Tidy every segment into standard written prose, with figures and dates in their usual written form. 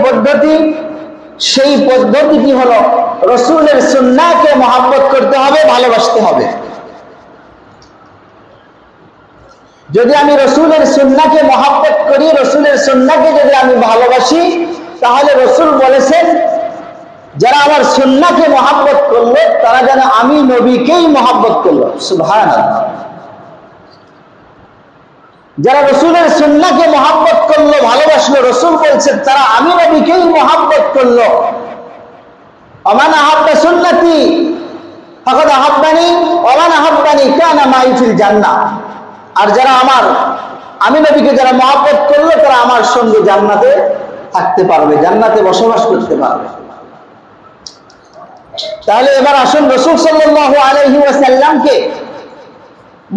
পদ্ধতি, সেই পদ্ধতিটি হলো রসুলের সুন্নাহকে মহব্বত করতে হবে, ভালোবাসতে হবে। যদি আমি রসুলের সুন্নাহকে মহব্বত করি, রসুলের সুন্নাহকে যদি আমি ভালোবাসি, তাহলে রসুল বলেছেন যারা আমার সুন্নাহকে মহব্বত করলো তারা যেন আমি নবীকেই মহব্বত করলো। সুবহানাল্লাহ। যারা রসুলের সুন্নাহকে মহব্বত করলো, ভালোবাসলো, রসুল বলছেন তারা আমি নবীকেই মহব্বত করলো। ওমান আহাব্বা সুন্নতি ফাকাদ আহাব্বানি ওমান আহাব্বানি কানা মাই ফিল জান্নাহ। আর যারা আমি নবীকে যারা মহব্বত করলো তারা আমার সঙ্গে জান্নাতে থাকতে পারবে, জান্নাতে বসবাস করতে পারবে। তাহলে এবার আসুন রাসূল সাল্লাল্লাহু আলাইহি ওয়াসাল্লামকে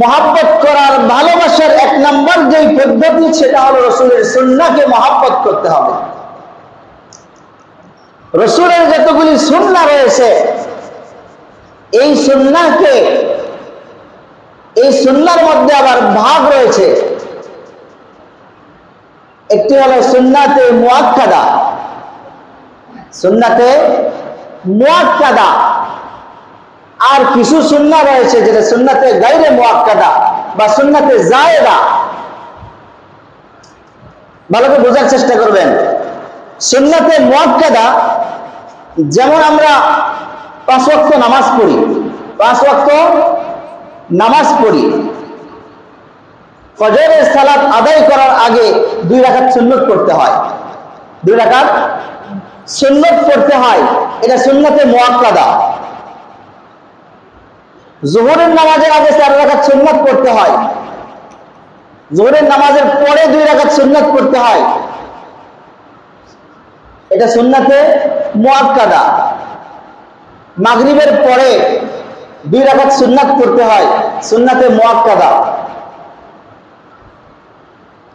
মহব্বত করার, ভালোবাসার এক নম্বর যেই পদ্ধতি সেটা হলো রসুলের সুন্নাহকে মহব্বত করতে হবে। রসুলের যতগুলি সুন্নাহ রয়েছে এই সুন্নাহর মধ্যে আবার ভাগ রয়েছে। একটি হলো সুন্নাতে মুআক্কাদা, সুন্নাতে মুআক্কাদা, আর কিছু সুন্নাহ রয়েছে যেটা সুন্নাতে গায়রে মুআক্কাদা বা সুন্নাতে জায়েদা। ভালো করে বোঝার চেষ্টা করবেন। সুন্নাতে মুআক্কাদা যেমন আমরা 5 ওয়াক্ত নামাজ পড়ি, 5 ওয়াক্ত নামাজ পড়ি, ফজরের সালাত আদায় করার আগে 2 রাকাত সুন্নত পড়তে হয়, 2 রাকাত সুন্নত পড়তে হয়, এটা সুন্নাতে মুআক্কাদা। যোহরের নামাজের আগে 4 রাকাত সুন্নত পড়তে হয়, যোহরের নামাজের পরে 2 রাকাত সুন্নত পড়তে হয়, এটা সুন্নাতে মুআক্কাদা। মাগরিবের পরে 2 রাকাত সুন্নাত পড়তে হয়, সুন্নাতে মুআক্কাদা।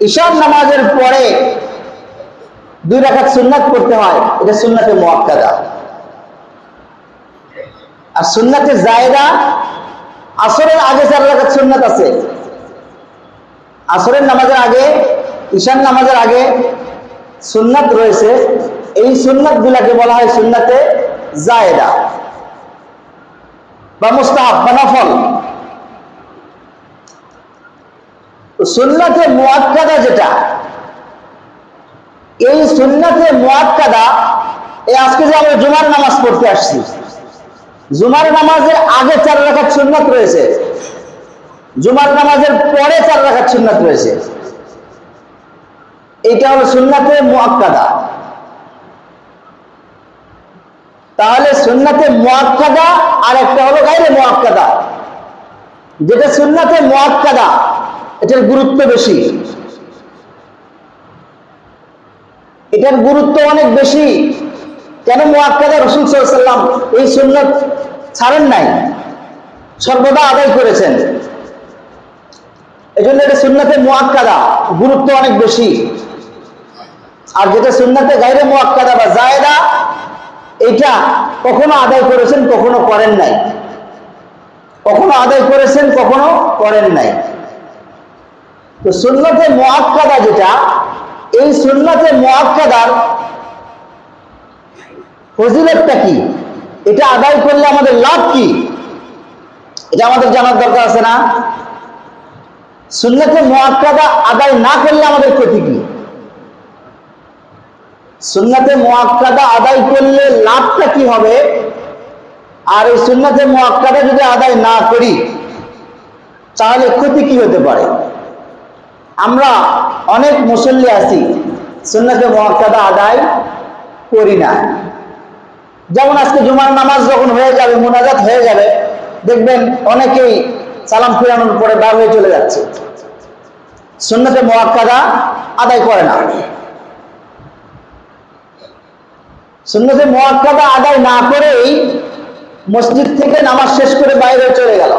ইশার নামাজের পরে 2 রাকাত সুন্নাত পড়তে হয়, এটা সুন্নাতে মুআক্কাদা। আর সুন্নাতে জায়েদা আসরের আগে 4 রাকাত সুন্নাত আছে, আসরের নামাজের আগে, ইশার নামাজের আগে সুন্নাত রয়েছে, এই সুন্নাত গুলাকে বলা হয় সুন্নাতে জায়েদা বা মুস্তাহাব বা নফল। সুন্নাতে মুআক্কাদা যেটা, এই সুন্নাতে মুআক্কাদা, এই আজকে যে আমরা জুমার নামাজ পড়তে আসছি, জুমার নামাজের আগে 4 রাকাত সুন্নাত রয়েছে, জুমার নামাজের পরে 4 রাকাত সুন্নাত রয়েছে, এটা হলো সুন্নাতে মুআক্কাদা। তাহলে সুন্নাতে মুআক্কাদা আর একটা হলো গায়রে মুআক্কাদা। যেটা সুন্নাতে মুআক্কাদা এটার গুরুত্ব বেশি, এটার গুরুত্ব অনেক বেশি। কেন মুআক্কাদা? রাসূল সাল্লাল্লাহু আলাইহি ওয়াসাল্লাম এই সুন্নাত ছাড়েন নাই, সর্বদা আদায় করেছেন, এজন্য এটা সুন্নাতে মুআক্কাদা, গুরুত্ব অনেক বেশি। আর যেটা সুন্নাতে গায়রে মুআক্কাদা বা জায়েদা, এটা কখনো আদায় করেছেন, কখনো করেন নাই, কখনো আদায় করেছেন, কখনো করেন নাই। তো সুন্নাতে মুআক্কাদা যেটা, এই সুন্নাতে মুআক্কাদার ফজিলতটা কি, এটা আদায় করলে আমাদের লাভ কি, এটা আমাদের জানার দরকার আছে না? সুন্নাতে মুআক্কাদা আদায় না করলে আমাদের ক্ষতি কি? সুন্নাতে মুআক্কাদা আদায় করলে লাভটা কি হবে, আর এই সুন্নাতে মুআক্কাদা যদি আদায় না করি তাহলে ক্ষতি কি হতে পারে? আমরা অনেক মুসল্লি আছি সুন্নাতে মুআক্কাদা আদায় করি না। যেমন আজকে জুমার নামাজ যখন হয়ে যাবে, মুনাজাত হয়ে যাবে, দেখবেন অনেকেই সালাম ফিরানোর পরে বার হয়ে চলে যাচ্ছে, সুন্নাতে মুআক্কাদা আদায় করে না। সুন্নাতে মুআক্কাদা আদায় না করেই মসজিদ থেকে নামাজ শেষ করে বাইরে চলে গেল।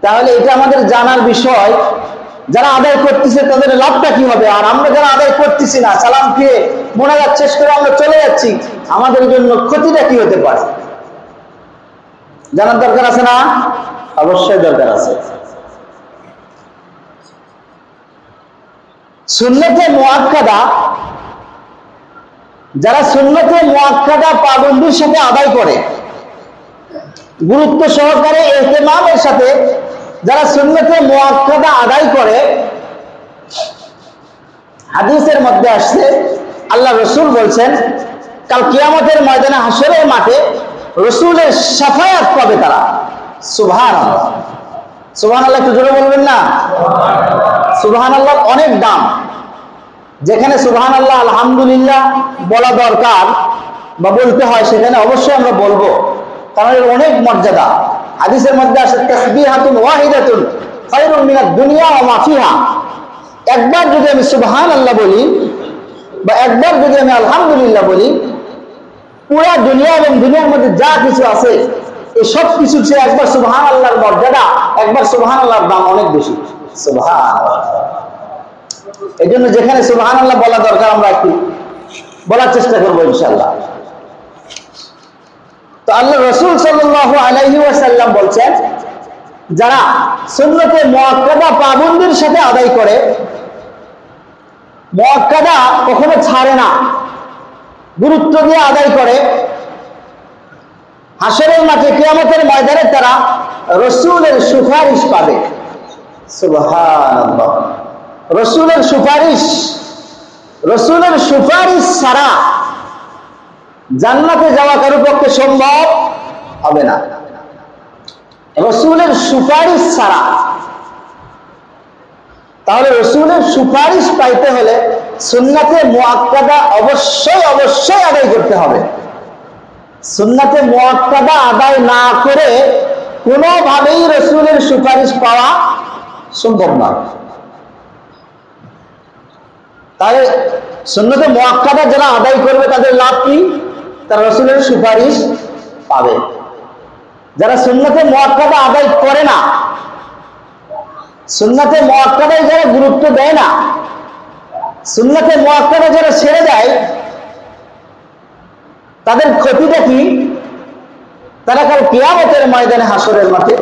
তাহলে এটা আমাদের জানার বিষয়, যারা আদায় করতেছে তাদের লাভটা কি হবে, আর আমরা যারা আদায় করতেছি না, সালাম ফিরে মুনাজাত শেষ করে আমরা চলে যাচ্ছি, আমাদের জন্য ক্ষতিটা কি হতে পারে জানার দরকার আছে না? অবশ্যই দরকার আছে। সুন্নতে মুআক্কাদা, যারা সুন্নতে মুআক্কাদা পাবন্দির সাথে আদায় করে, গুরুত্ব সহকারে ইহতিমামের সাথে যারা সুন্নতে মুআক্কাদা আদায় করে, হাদিসের মধ্যে আসছে আল্লাহ রসুল বলছেন কাল কিয়ামতের ময়দানে হাসরের মাঠে রসুলের শাফায়াত পাবে তারা। সুবহানাল্লাহ, সুবহানাল্লাহ একটু জোরে বলবেন না? সুবহানাল্লাহ অনেক দাম। যেখানে সুবহানাল্লাহ আলহামদুলিল্লাহ বলা দরকার বা বলতে হয় সেখানে অবশ্যই আমরা বলবো, কারণ এর অনেক মর্যাদা। হাদিসের মধ্যে আসে তাসবিহাতুন ওয়াহিদাতুন খায়রুম মিনাদ দুনিয়া ওয়া মা ফিহা। একবার যদি আমি সুবহানাল্লাহ বলি বা একবার যদি আমি আলহামদুলিল্লাহ বলি, পুরা দুনিয়া এবং দুনিয়ার মধ্যে যা কিছু আছে এই সব কিছু চেয়ে একবার সুবহানাল্লাহর মর্যাদা, একবার সুবহানাল্লাহর দাম অনেক বেশি। সুবহানাল্লাহ। এই জন্য যেখানে সুবহানাল্লাহ বলা দরকার আমরা একটু বলার চেষ্টা করবো ইনশাআল্লাহ। তো আল্লাহ রাসূল সাল্লাল্লাহু আলাইহি ওয়াসাল্লাম বলছেন যারা সুন্নতে মুআক্কাদা পাবন্দির সাথে আদায় করে, মুআক্কাদা কখনো ছাড়ে না, গুরুত্ব দিয়ে আদায় করে, হাসরের মাঠে কিয়ামতের ময়দানে তারা রাসূলের সুপারিশ পাবে। সুবহানাল্লাহ। রাসূলের সুপারিশ, রাসূলের সুপারিশ ছাড়া জান্নাতে যাওয়া কারো পক্ষে সম্ভব হবে না। রাসূলের সুপারিশ ছাড়া। তাহলে রাসূলের সুপারিশ পাইতে হলে সুন্নাতে মুআক্কাদা অবশ্যই অবশ্যই আদায় করতে হবে। সুন্নাতে মুআক্কাদা আদায় না করে কোনোভাবেই রাসূলের সুপারিশ পাওয়া সম্ভব নয়। তাহলে সুন্নতে মুআক্কাদা যারা আদায় করবে তাদের লাভ কি? তারা রাসূলের সুপারিশ পাবে। যারা সুন্নতে মুআক্কাদা আদায় করে না, সুন্নতে মুআক্কাদায় যারা গুরুত্ব দেয় না, সুন্নতে মুআক্কাদা যারা ছেড়ে দেয়, তাদের ক্ষতিটা কি? তারা কাল কিয়ামতের ময়দানে হাসরের মাঠে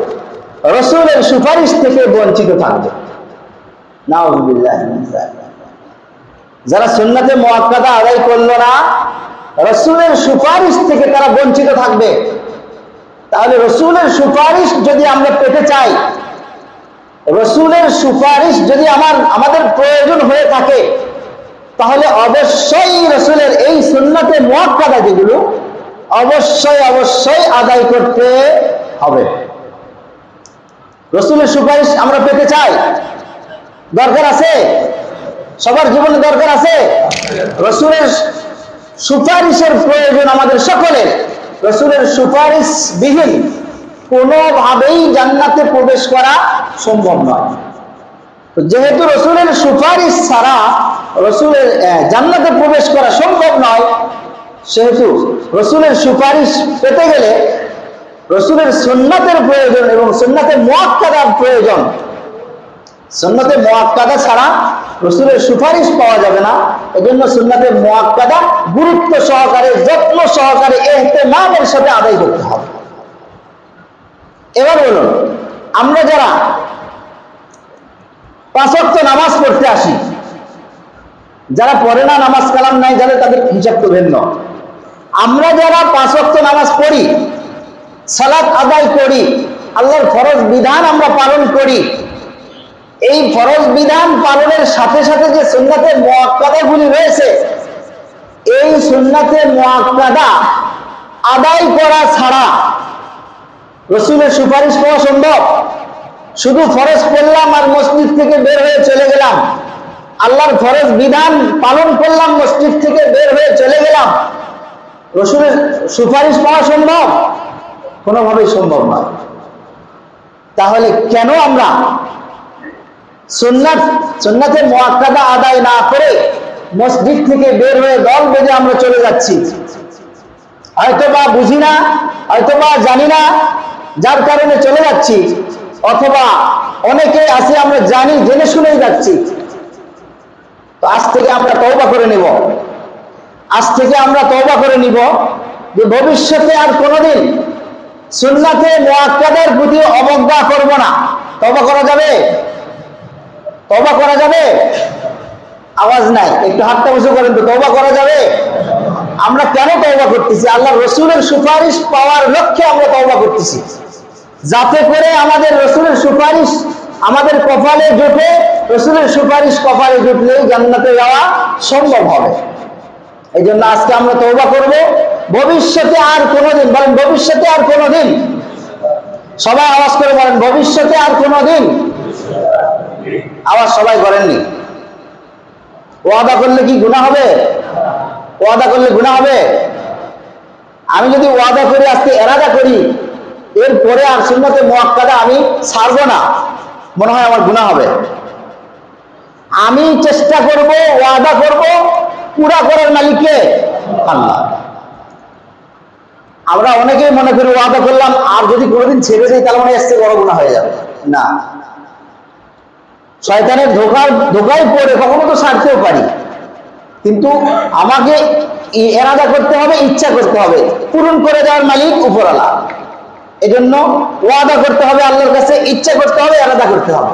রাসূলের সুপারিশ থেকে বঞ্চিত থাকবে। নাউযুবিল্লাহ মিন যালিক। যারা সুন্নতে মুআক্কাদা আদায় করলো না, রাসূলের সুপারিশ থেকে তারা বঞ্চিত থাকবে। তাহলে রাসূলের সুপারিশ যদি আমরা পেতে চাই, রাসূলের সুপারিশ যদি আমাদের প্রয়োজন হয়ে থাকে, তাহলে অবশ্যই রাসূলের এই সুন্নতে মুআক্কাদা যেগুলো অবশ্যই অবশ্যই আদায় করতে হবে। রাসূলের সুপারিশ আমরা পেতে চাই, দরকার আছে, সবার জীবনে দরকার আছে। রাসূলের সুপারিশের প্রয়োজন আমাদের সকলের। রাসূলের সুপারিশ বিহীন কোনোভাবেই জান্নাতে প্রবেশ করা সম্ভব নয়। যেহেতু রাসূলের সুপারিশ ছাড়া রাসূলের জান্নাতে প্রবেশ করা সম্ভব নয়, সেহেতু রাসূলের সুপারিশ পেতে গেলে রাসূলের সুন্নাতের প্রয়োজন এবং সুন্নাতে মুআক্কাদার প্রয়োজন। সুন্নাতে মুআক্কাদা ছাড়া রাসূলের সুপারিশ পাওয়া যাবে না। এজন্য সুন্নাতে মুআক্কাদা গুরুত্ব সহকারে, যত্ন সহকারে, ইহতিমামের সাথে আদায় করতে হবে। এবার বলুন, আমরা যারা 5 ওয়াক্ত নামাজ পড়তে আসি, যারা পড়ে না, নামাজ কালাম নাই যাদের, তাদের হিসাব তো ভিন্ন। আমরা যারা 5 ওয়াক্ত নামাজ পড়ি, সালাত আদায় করি, আল্লাহর ফরজ বিধান আমরা পালন করি, এই ফরজ বিধান পালনের সাথে সাথে যে সুন্নাতে মুআক্কাদাগুলি রয়েছে, এই সুন্নাতে মুআক্কাদা আদায় করা ছাড়া রাসূলের সুপারিশ পাওয়া সম্ভব? শুধু ফরজ পড়লাম আর মসজিদ থেকে বের হয়ে চলে গেলাম, আল্লাহর ফরজ বিধান পালন করলাম, মসজিদ থেকে বের হয়ে চলে গেলাম, রাসূলের সুপারিশ পাওয়া সম্ভব? কোনোভাবেই সম্ভব নয়। তাহলে কেন আমরা সুন্নাতে মুআক্কাদা আদায় না করে মসজিদ থেকে বের হয়ে দল বেঁধে আমরা চলে যাচ্ছি? হয়তোবা বুঝি না, হয়তোবা জানি না, যার কারণে চলে যাচ্ছি, অথবা অনেকে আছে আমরা জানি, জেনে শুনেই যাচ্ছি। তো আজ থেকে আমরা তওবা করে নিব, আজ থেকে আমরা তওবা করে নিব যে ভবিষ্যতে আর কোনোদিন সুন্নাতে মুআক্কাদার প্রতি অবজ্ঞা করব না। তওবা করা যাবে? তওবা করা যাবে? আওয়াজ নাই, একটু হাতটা উঁচু করেন তো। তওবা করা যাবে? আমরা কেন তওবা করতেছি? আল্লাহ রসুলের সুপারিশ পাওয়ার লক্ষ্যে আমরা তওবা করতেছি, যাতে করে আমাদের রসুলের সুপারিশ আমাদের কপালে জুটে। রসুলের সুপারিশ কপালে জুটলেই জান্নাতে যাওয়া সম্ভব হবে। এই জন্য আজকে আমরা তওবা করব। ভবিষ্যতে আর কোনোদিন, বলেন ভবিষ্যতে আর কোনোদিন, সবাই আওয়াজ করে বলেন ভবিষ্যতে আর কোনোদিন। আওয়াজ সবাই করেননি। ওয়াদা করলে কি গুনাহ হবে? ওয়াদা করলে গুনাহ হবে? আমি যদি ওয়াদা করি, আজকে এরাদা করি, এরপরে আর সুন্নতে মুআক্কাদা আমি ছাড়বো না, মনে হয় আমার গুনাহ হবে। আমি চেষ্টা করব, ওয়াদা করব, পুরা করার মালিককে আল্লাহ। আমরা অনেকেই মনে করি ওয়াদা করলাম, আর যদি কোনোদিন ছেড়ে দিই তাহলে মনে এসে বড় গুনাহ হয়ে যাবে। না, শয়তানের ধোকায় পড়ে কখনো তো ছাড়তেও পারি, কিন্তু আমাকে এরাদা করতে হবে, ইচ্ছা করতে হবে, পূরণ করে দেওয়ার মালিক উপরওয়ালা। এজন্য ওয়াদা করতে হবে আল্লাহর কাছে, ইচ্ছা করতে হবে, এরাদা করতে হবে।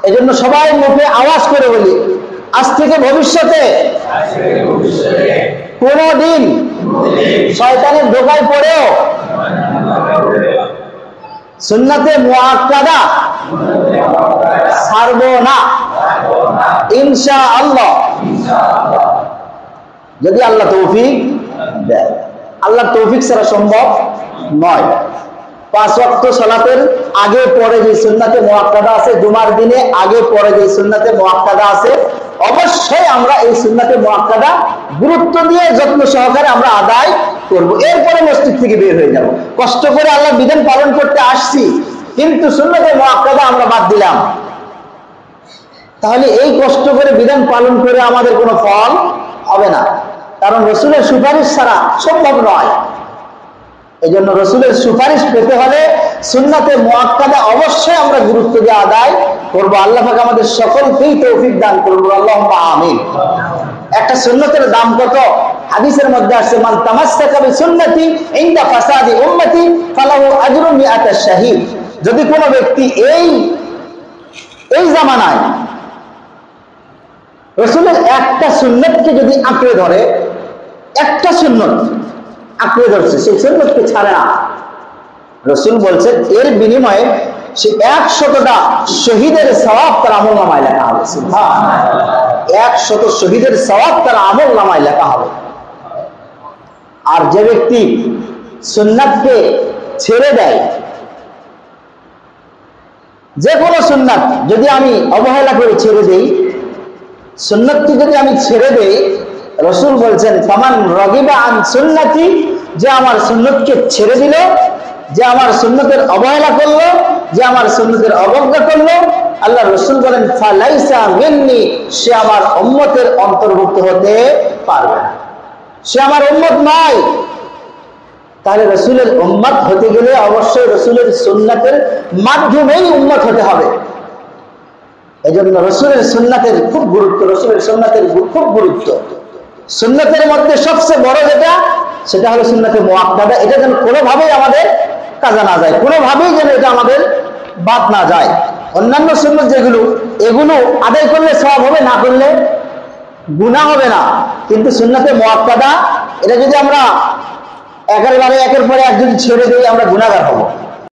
এজন্য সবাই মুখে আওয়াজ করে বলি, আজ থেকে ভবিষ্যতে কোনদিন শয়তানের ধোকায় পড়েও সুন্নাতে মুআক্কাদা ছাড়বো না, ইনশাআল্লাহ। যদি আল্লাহ তৌফিক দেয়। আল্লাহ তৌফিক ছাড়া সম্ভব নয়। 5 ওয়াক্ত সালাতের আগে পরে যে সুন্নাতে মুআক্কাদা আছে, জুমার দিনে আগে পরে যে সুন্নাতে মুআক্কাদা আছে, অবশ্যই আমরা এই সুন্নাতে মুআক্কাদা গুরুত্ব দিয়ে যত্ন সহকারে আমরা আদায় করব। এরপরে মসজিদ থেকে বের হয়ে যাব। কষ্ট করে আল্লাহর বিধান পালন করতে আসছি, কিন্তু সুন্নাতে মুআক্কাদা আমরা বাদ দিলাম, তাহলে এই কষ্ট করে বিধান পালন করে আমাদের কোনো ফল হবে না, কারণ রসুলের সুপারিশ ছাড়া সম্ভব নয়। এই জন্য রসুলের সুপারিশ পেতে হলে সুন্নাতে মুআক্কাদা অবশ্যই আমরা গুরুত্ব দিয়ে আদায় করবো। আল্লাহ পাক আমাদের সকলকেই তৌফিক দান করবো, আল্লাহুম্মা আমিন। একটা সুন্নতের দাম কত? হাদিসের মধ্যে আসছে, মান তামাসসাকা বিসুন্নতি ইনদা ফাসাদি উম্মতি ফালাহু আজরুন মিআতা শাহীদ। যদি কোনো ব্যক্তি এই জামানায় রসুলের একটা সুন্নতকে যদি আঁকড়ে ধরে, একটা সুন্নত আঁকড়ে ধরছে, সেই সুন্নতকে ছাড়ে না, রসুল বলছেন এর বিনিময়ে সে 100টা শহীদের সওয়াব তার আমলনামায় লেখা হবে। 100 শহীদের সওয়াব তার আমলনামায় লেখা হবে। আর যে ব্যক্তি সুন্নাতকে ছেড়ে দেয়, যে কোনো সুন্নাত যদি আমি অবহেলা করে ছেড়ে দেই, সুন্নতকে যদি আমি ছেড়ে দেই, রসুল বলছেন ফামান রাগিবা আন সুন্নতি, যে আমার সুন্নতকে ছেড়ে দিল, যে আমার সুন্নতের অবহেলা করলো, যে আমার সুন্নতের অবজ্ঞা করলো, আল্লাহ রসুল বলেন ফালাইসা মিন্নি, সে আমার উম্মতের অন্তর্ভুক্ত হতে পারবে না, সে আমার উম্মত নয়। তাহলে রসুলের উম্মত হতে গেলে অবশ্যই রসুলের সুন্নাতের মাধ্যমেই উম্মত হতে হবে। এই জন্য রসুলের সুন্নাতের খুব গুরুত্ব, রসুলের সুন্নাতের খুব গুরুত্ব। সুন্নাতের মধ্যে সবচেয়ে বড় যেটা, সেটা হলো সুন্নাতে মুআক্কাদা। এটা যেন কোনোভাবেই আমাদের কাজা না যায়, কোনোভাবেই যেন এটা আমাদের বাদ না যায়। অন্যান্য সুন্নত যেগুলো, এগুলো আদায় করলে সওয়াব হবে, না করলে গুনাহ হবে না, কিন্তু সুন্নাতে মুআক্কাদা এটা যদি আমরা একের পরে এক যদি ছেড়ে দিই, আমরা গুনাহগার হব।